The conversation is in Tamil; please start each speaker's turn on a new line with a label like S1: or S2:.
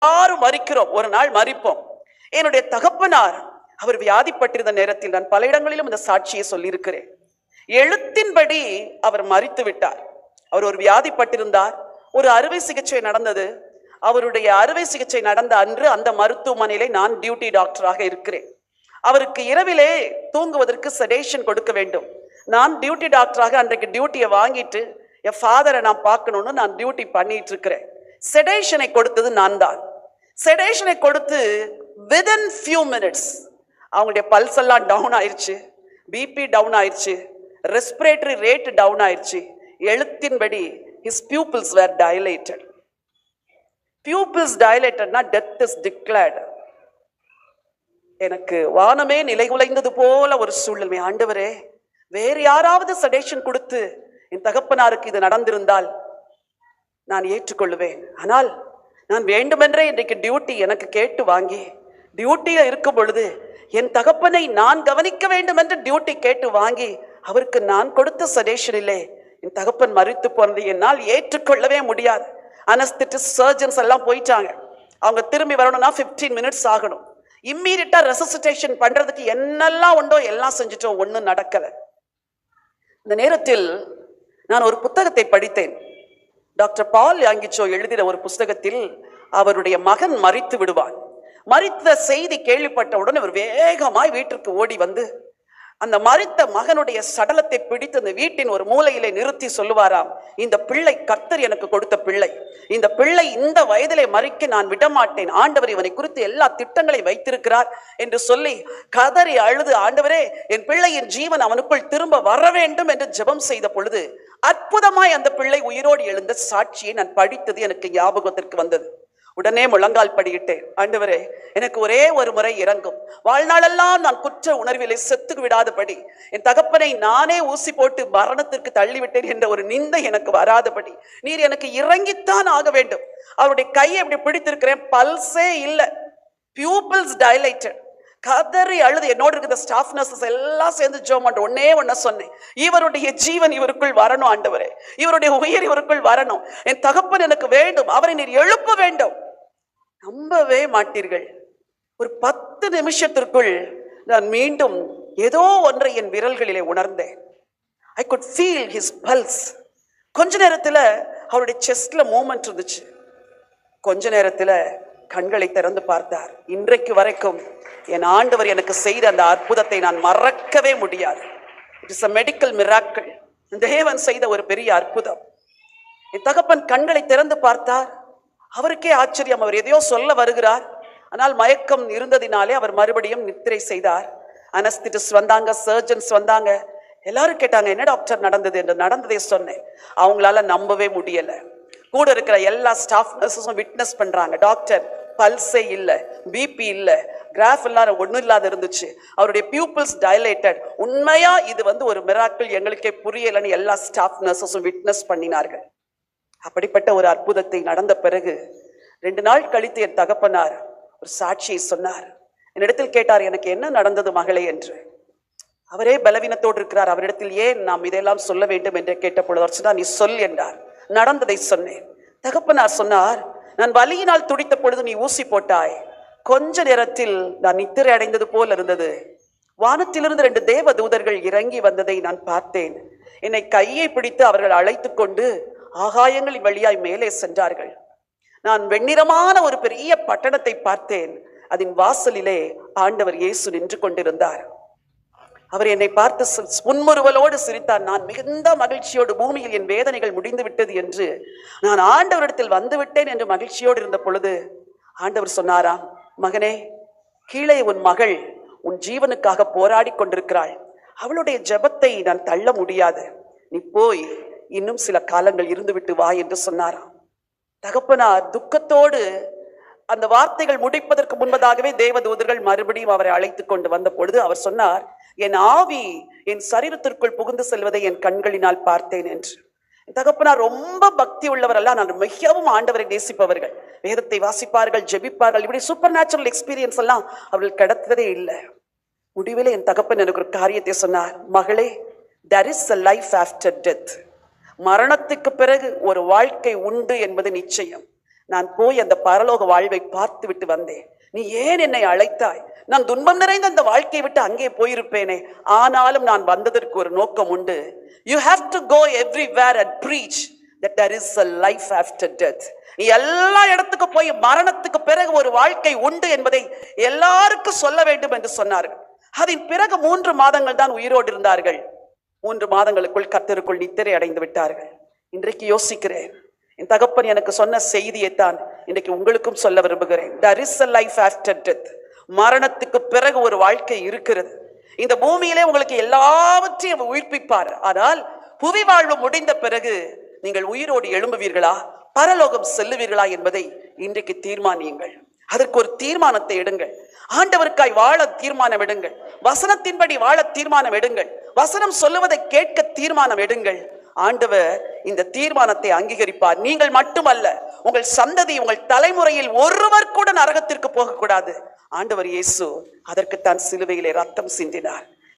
S1: எல்லாரும் மரிக்கிறோம், ஒரு நாள் மரிப்போம். என்னுடைய தகப்பனார் அவர் வியாதிப்பட்டிருந்த நேரத்தில் நான் பல இடங்களிலும் இந்த சாட்சியை சொல்லியிருக்கிறேன். எழுத்தின்படி அவர் மரித்து விட்டார். அவர் ஒரு வியாதிப்பட்டிருந்தார். ஒரு அறுவை சிகிச்சை நடந்தது. அவருடைய அறுவை சிகிச்சை நடந்த அன்று அந்த மருத்துவமனையிலே நான் டியூட்டி டாக்டராக இருக்கிறேன். அவருக்கு இரவிலே தூங்குவதற்கு செடேஷன் கொடுக்க வேண்டும். நான் டியூட்டி டாக்டராக அன்றைக்கு டியூட்டியை வாங்கிட்டு என் ஃபாதரை நான் பார்க்கணும்னு நான் டியூட்டி பண்ணிட்டு இருக்கிறேன். செடேஷனை கொடுத்தது நான் தான். செடேஷனை கொடுத்து வித்தின் ஃபியூ மினிட்ஸ் அவங்களுடைய பல்ஸ் எல்லாம் டவுன் ஆயிடுச்சு, பிபி டவுன் ஆயிடுச்சு, ரெஸ்பிரேட்டரி ரேட் டவுன் ஆயிடுச்சு. எழுத்தின்படி his pupils were dilated. Pupils dilatedனா death is declared. எனக்கு வானமே நிலைகுலைந்தது போல ஒரு சூழ்நிலை. ஆண்டவரே, வேறு யாராவது செடேஷன் கொடுத்து என் தகப்பனாருக்கு இது நடந்திருந்தால் நான் ஏற்றுக்கொள்ளுவேன். ஆனால் நான் வேண்டுமென்றே இன்றைக்கு டியூட்டி எனக்கு கேட்டு வாங்கி டியூட்டியில இருக்கும் பொழுது என் தகப்பனை நான் கவனிக்க வேண்டும் என்று டியூட்டி கேட்டு வாங்கி அவருக்கு நான் கொடுத்த செடேஷன் இல்லை, என் தகப்பன் மரித்து போனது என்னால் ஏற்றுக்கொள்ளவே முடியாது. அனஸ்தெட்டிஸ்ட் சர்ஜன்ஸ் எல்லாம் போயிட்டாங்க. அவங்க திரும்பி வரணும்னா 15 மினிட்ஸ் ஆகணும். இம்மீடியட்டா ரெசசிட்டேஷன் பண்றதுக்கு என்னெல்லாம் உண்டோ எல்லாம் செஞ்சுட்டோம், ஒன்றும் நடக்கலை. இந்த நேரத்தில் நான் ஒரு புத்தகத்தை படித்தேன். டாக்டர் பால் யாங்கிச்சோ எழுதின ஒரு புஸ்தகத்தில் அவருடைய மகன் மரித்து விடுவான். மரித்த செய்தி கேள்விப்பட்டவுடன் அவர் வேகமாய் வீட்டிற்கு ஓடி வந்து அந்த மரித்த மகனுடைய சடலத்தை பிடித்து அந்த வீட்டின் ஒரு மூலையிலே நிறுத்தி சொல்லுவாராம், இந்த பிள்ளை கர்த்தர் எனக்கு கொடுத்த பிள்ளை, இந்த பிள்ளை இந்த வயதிலே மரிக்க நான் விடமாட்டேன், ஆண்டவர் இவனை குறித்து எல்லா திட்டங்களையும் வைத்திருக்கிறார் என்று சொல்லி கதறி அழுது, ஆண்டவரே என் பிள்ளையின் ஜீவன் அவனுக்குள் திரும்ப வர வேண்டும் என்று ஜெபம் செய்த பொழுது அற்புதமாய் அந்த பிள்ளை உயிரோடு எழுந்த சாட்சியை நான் படித்தது எனக்கு ஞாபகத்திற்கு வந்தது. உடனே முழங்கால் படியிட்டேன், ஆண்டவரே எனக்கு ஒரே ஒரு முறை இறங்கும், வாழ்நாளெல்லாம் நான் குற்ற உணர்விலே செத்து விடாதபடி, என் தகப்பனை நானே ஊசி போட்டு மரணத்திற்கு தள்ளிவிட்டேன் என்ற ஒரு நிந்தை எனக்கு வராதபடி நீர் எனக்கு இறங்கித்தான் ஆக வேண்டும். அவருடைய கையை அப்படி பிடித்திருக்கிறேன், பல்ஸே இல்லை, பியூபிள்ஸ் டைலேட்டட். கதறி அழுது என்னோடு இருக்கிற ஸ்டாஃப் நர்சஸ் எல்லாம் சேர்ந்து ஜெபம் பண்ண ஒன்னே ஒன்ன சொன்னேன், இவருடைய ஜீவன் இவருக்குள் வரணும் ஆண்டவரே, இவருடைய உயிர் இவருக்குள் வரணும், என் தகப்பன் எனக்கு வேண்டும், அவரை நீர் எழுப்ப வேண்டும். நம்பவே மாட்டீர்கள், ஒரு 10 நிமிஷத்திற்குள் நான் மீண்டும் ஏதோ ஒன்றை என் விரல்களிலே உணர்ந்தேன். I could feel his pulse. கொஞ்ச நேரத்தில் அவருடைய செஸ்ட்ல மூமெண்ட் இருந்துச்சு. கொஞ்ச நேரத்தில் கண்களை திறந்து பார்த்தார். இன்றைக்கு வரைக்கும் என் ஆண்டவர் எனக்கு செய்த அந்த அற்புதத்தை நான் மறக்கவே முடியாது. It is a medical miracle. தேவன் செய்த ஒரு பெரிய அற்புதம். என் தகப்பன் கண்களை திறந்து பார்த்தார். அவருக்கே ஆச்சரியம், அவர் எதையோ சொல்ல வருகிறார், ஆனால் மயக்கம் இருந்ததினாலே அவர் மறுபடியும் நித்திரை செய்தார். அனஸ்தெட்டிஸ்ட் வந்தாங்க, சர்ஜன்ஸ் வந்தாங்க, எல்லாரும் கேட்டாங்க என்ன டாக்டர் நடந்தது என்று. நடந்ததை சொன்னேன். அவங்களால நம்பவே முடியல. கூட இருக்கிற எல்லா ஸ்டாஃப் நர்ஸஸும் விட்னஸ் பண்றாங்க, டாக்டர் பல்ஸே இல்லை, பிபி இல்லை, கிராஃப் எல்லாம் ஒன்றும் இல்லாத இருந்துச்சு, அவருடைய பியூபிள்ஸ் டைலேட்டட். உண்மையா இது ஒரு மிராக்கிள், எங்களுக்கே புரியலன்னு எல்லா ஸ்டாஃப் நர்ஸஸும் விட்னஸ் பண்ணினார்கள். அப்படிப்பட்ட ஒரு அற்புதத்தை நடந்த பிறகு 2 நாள் கழித்து என் தகப்பனார் ஒரு சாட்சியை சொன்னார். என்னிடத்தில் கேட்டார், எனக்கு என்ன நடந்தது மகளே என்று. அவரே பலவீனத்தோடு இருக்கிறார். அவரிடத்தில் ஏன் நாம் இதெல்லாம் சொல்ல வேண்டும் என்று கேட்ட பொழுது அவர் சொன்னார், நீ சொல் என்றார். நடந்ததை சொன்னேன். தகப்பனார் சொன்னார், நான் வலியினால் துடித்த பொழுது நீ ஊசி போட்டாய், கொஞ்ச நேரத்தில் நான் நித்திரை அடைந்தது போல் இருந்தது. வானத்திலிருந்து 2 தேவ தூதர்கள் இறங்கி வந்ததை நான் பார்த்தேன். என்னை கையை பிடித்து அவர்கள் அழைத்து கொண்டு ஆகாயங்களின் வழியாய் மேலே சென்றார்கள். நான் வெண்ணிறமான ஒரு பெரிய பட்டணத்தை பார்த்தேன். அதன் வாசலிலே ஆண்டவர் இயேசு நின்று கொண்டிருந்தார். அவர் என்னை பார்த்து புன்முறுவலோடு சிரித்தார். நான் மிகுந்த மகிழ்ச்சியோடு, பூமியில் என் வேதனைகள் முடிந்து விட்டது என்று நான் ஆண்டவரிடத்தில் வந்துவிட்டேன் என்று மகிழ்ச்சியோடு இருந்த பொழுது ஆண்டவர் சொன்னாராம், மகனே, கீழே உன் மகள் உன் ஜீவனுக்காக போராடி கொண்டிருக்கிறாள், அவளுடைய ஜெபத்தை நான் தள்ள முடியாது, நீ போய் இன்னும் சில காலங்கள் இருந்துவிட்டு வா என்று சொன்னாராம். தகப்பனார் துக்கத்தோடு அந்த வார்த்தைகள் முடிப்பதற்கு முன்பதாகவே தேவதூதர்கள் மறுபடியும் அவரை அழைத்து கொண்டு வந்த பொழுது அவர் சொன்னார், என் ஆவி என் சரீரத்திற்குள் புகுந்து செல்வதை என் கண்களினால் பார்த்தேன் என்று. தகப்பனார் ரொம்ப பக்தி உள்ளவர் அல்ல, நான் மிகவும் ஆண்டவரை நேசிப்பவர்கள், வேதத்தை வாசிப்பார்கள், ஜெபிப்பார்கள், இப்படி சூப்பர் நேச்சுரல் எக்ஸ்பீரியன்ஸ் எல்லாம் அவர்கள் கிடைத்ததே இல்லை. முடிவில் என் தகப்பன் எனக்கு ஒரு காரியத்தை சொன்னார், மகளே, there is a life after death. மரணத்துக்கு பிறகு ஒரு வாழ்க்கை உண்டு என்பது நிச்சயம். நான் போய் அந்த பரலோக வாழ்வை பார்த்து விட்டு வந்தேன். நீ ஏன் என்னை அழைத்தாய்? நான் துன்பம் நிறைந்த அந்த வாழ்க்கையை விட்டு அங்கே போயிருப்பேனே. ஆனாலும் நான் வந்ததற்கு ஒரு நோக்கம் உண்டு. You have to go everywhere and preach that there is a life after death. நீ எல்லா இடத்துக்கு போய் மரணத்துக்கு பிறகு ஒரு வாழ்க்கை உண்டு என்பதை எல்லாருக்கும் சொல்ல வேண்டும் என்று சொன்னார்கள். அதன் பிறகு 3 மாதங்கள் தான் உயிரோடு இருந்தார்கள். 3 மாதங்களுக்குள் கர்த்தருக்குள் நித்திரை அடைந்து விட்டார்கள். இன்றைக்கு யோசிக்கிறேன், என் தகப்பன் எனக்கு சொன்ன செய்தியைத்தான் இன்றைக்கு உங்களுக்கும் சொல்ல விரும்புகிறேன். There is a life after death. மரணத்துக்கு பிறகு ஒரு வாழ்க்கை இருக்கிறது. இந்த பூமியிலே உங்களுக்கு எல்லாவற்றையும் உயிர்ப்பிப்பார். ஆனால் புவி வாழ்வு முடிந்த பிறகு நீங்கள் உயிரோடு எழும்புவீர்களா, பரலோகம் செல்லுவீர்களா என்பதை இன்றைக்கு தீர்மானியுங்கள். அதற்கு ஒரு தீர்மானத்தை எடுங்கள். ஆண்டவருக்காய் வாழ தீர்மானம் எடுங்கள். வசனத்தின்படி வாழ தீர்மானம் எடுங்கள். வசனம் சொல்லுவதை கேட்க தீர்மானம் எடுங்கள். ஆண்டவர் இந்த தீர்மானத்தை அங்கீகரிப்பார். நீங்கள் மட்டுமல்ல, உங்கள் சந்ததி, உங்கள் தலைமுறையில் ஒருவர் கூட நரகத்திற்கு போகக்கூடாது. ஆண்டவர் இயேசு அதற்குத்தான் சிலுவையிலே ரத்தம் சிந்தினார்.